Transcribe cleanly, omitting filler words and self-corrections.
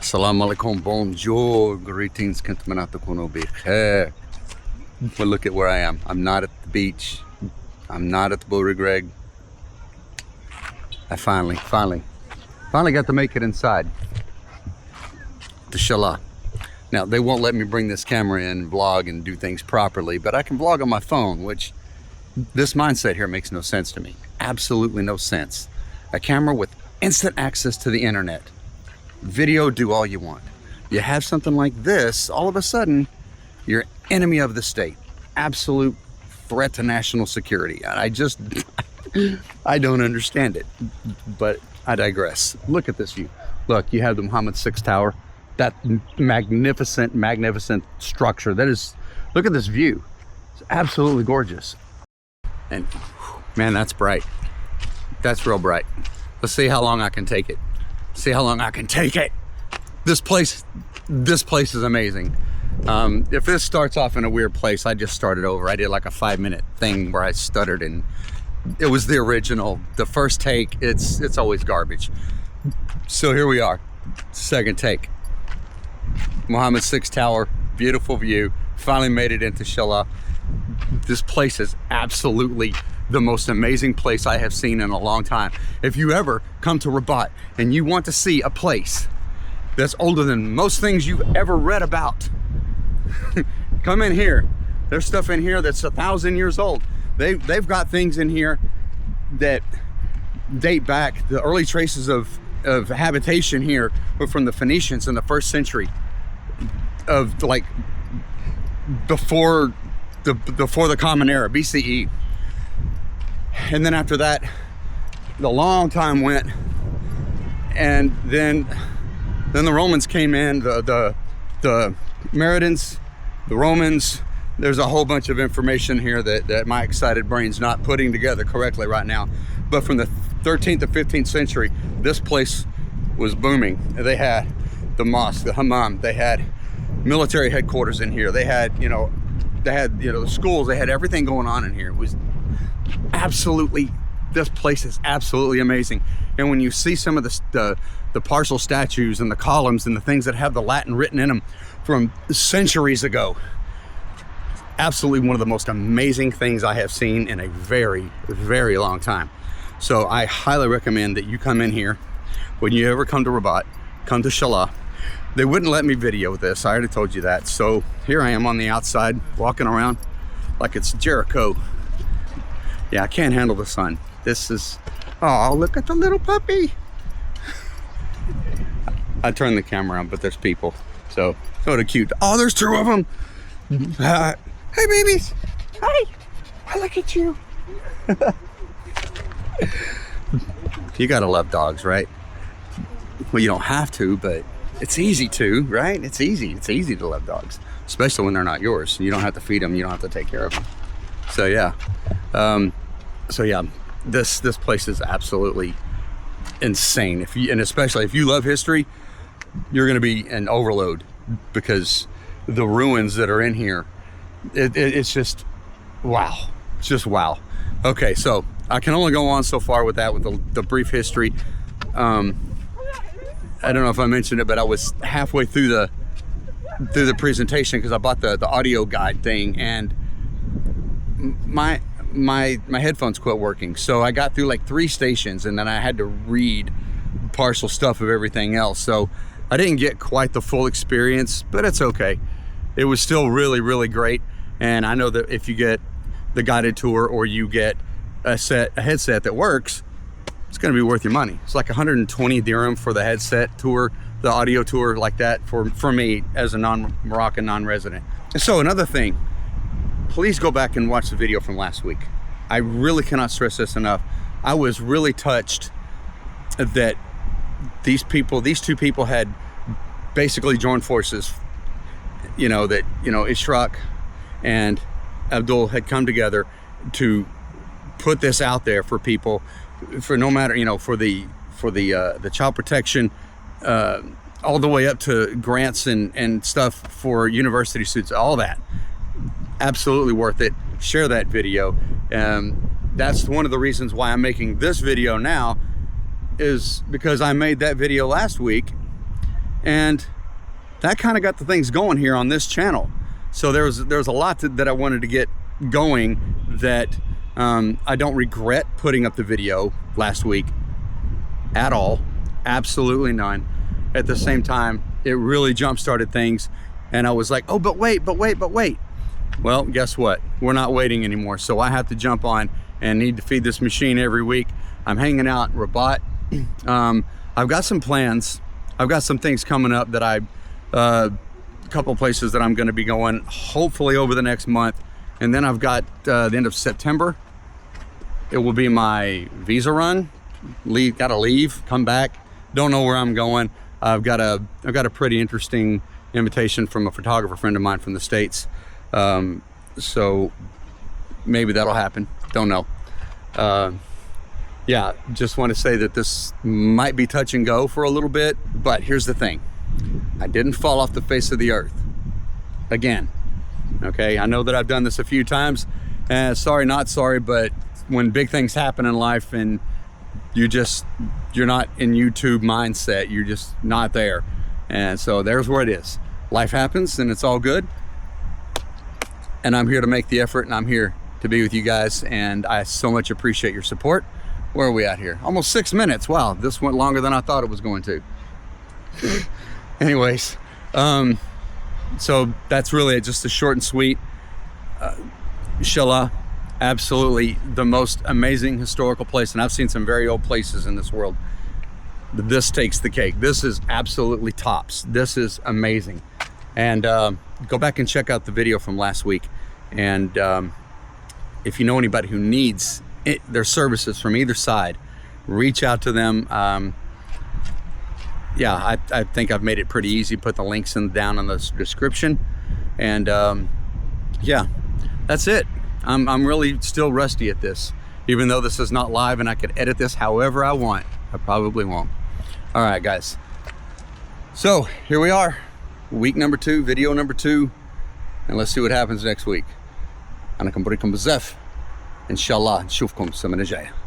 Assalamu alaikum, bonjour, greetings, but look at where I am. I'm not at the beach. I'm not at the Boregreg. I finally got to make it inside the Chellah. Now, they won't let me bring this camera in, vlog, and do things properly, but I can vlog on my phone, which this mindset here makes no sense to me. Absolutely no sense. A camera with instant access to the internet. Video, do all you want. You have something like this, all of a sudden, you're enemy of the state. Absolute threat to national security. And I don't understand it, but I digress. Look at this view. Look, you have the Muhammad VI Tower. That magnificent structure. That is, look at this view. It's absolutely gorgeous. And man, that's bright. That's real bright. Let's see how long I can take it. See how long I can take it. This place is amazing. If this starts off in a weird place, I just started over. I did like a 5-minute thing where I stuttered, and it was the original. The first take, it's always garbage. So here we are, second take. Muhammad VI Tower, beautiful view. Finally made it into Chellah. This place is absolutely the most amazing place I have seen in a long time. If you ever come to Rabat and you want to see a place that's older than most things you've ever read about, come in here. There's stuff in here that's 1,000 years old. They've got things in here that date back. The early traces of habitation here were from the Phoenicians in the 1st century, of like before the Common Era, BCE. And then after that, the long time went, and then the Romans came in, the Meridans, the Romans. There's a whole bunch of information here that my excited brain's not putting together correctly right now. But from the 13th to 15th century, this place was booming. They had the mosque, the hammam, they had military headquarters in here. They had, the schools, they had everything going on in here. It was absolutely, this place is absolutely amazing. And when you see some of the partial statues and the columns and the things that have the Latin written in them from centuries ago, absolutely one of the most amazing things I have seen in a very, very long time. So I highly recommend that you come in here. When you ever come to Rabat, come to Chellah. They wouldn't let me video this, I already told you that. So here I am on the outside, walking around like it's Jericho. Yeah, I can't handle the sun. This is, oh, look at the little puppy. I turned the camera on, but there's people. So, sort of cute. Oh, there's 2 of them. Hey, babies. Hi. I look at you. You gotta love dogs, right? Well, you don't have to, but it's easy to, right? It's easy to love dogs, especially when they're not yours. You don't have to feed them, you don't have to take care of them. So yeah, this place is absolutely insane. And especially if you love history, you're gonna be an overload, because the ruins that are in here, it's just wow. It's just wow. Okay, so I can only go on so far with that, with the brief history. I don't know if I mentioned it, but I was halfway through the presentation because I bought the audio guide thing, and my headphones quit working. So I got through like 3 stations, and then I had to read partial stuff of everything else. So I didn't get quite the full experience, but it's okay. It was still really, really great. And I know that if you get the guided tour, or you get a headset that works, it's going to be worth your money. It's like 120 dirham for the headset tour, the audio tour like that for me as a non-Moroccan, non-resident. And so another thing, please go back and watch the video from last week. I really cannot stress this enough. I was really touched that these 2 people had basically joined forces. Ishraq and Abdul had come together to put this out there for people, for no matter, for the child protection, all the way up to grants and stuff for university students, all that. Absolutely worth it. Share that video. That's one of the reasons why I'm making this video now, is because I made that video last week And that kind of got the things going here on this channel. So there's a lot that I wanted to get going that I don't regret putting up the video last week at all. Absolutely none. At the same time, it really jump-started things, and I was like, oh, but wait. Well, guess what? We're not waiting anymore, so I have to jump on and need to feed this machine every week. I'm hanging out in RABAT. I've got some plans. I've got some things coming up that a couple places that I'm going to be going, hopefully over the next month. And then I've got the end of September. It will be my visa run. Gotta leave, come back. Don't know where I'm going. I've got a pretty interesting invitation from a photographer friend of mine from the States. So maybe that'll happen. Don't know. Yeah, just want to say that this might be touch and go for a little bit, but here's the thing. I didn't fall off the face of the earth again. Okay, I know that I've done this a few times, and sorry, not sorry, but when big things happen in life and you're not in YouTube mindset, you're just not there. And so there's where it is. Life happens and it's all good. And I'm here to make the effort, and I'm here to be with you guys, and I so much appreciate your support. Where are we at here? Almost 6 minutes. Wow, this went longer than I thought it was going to. Anyways, so that's really just a short and sweet. Chellah, absolutely the most amazing historical place, and I've seen some very old places in this world. This takes the cake. This is absolutely tops. This is amazing. And go back and check out the video from last week. And if you know anybody who needs their services from either side, reach out to them. Yeah, I think I've made it pretty easy. Put the links down in the description. And yeah, that's it. I'm really still rusty at this. Even though this is not live and I could edit this however I want, I probably won't. All right, guys. So here we are, week number 2, video number 2, and let's see what happens next week. أنا كم بريكم بزاف إن شاء الله نشوفكم السنة الجاية.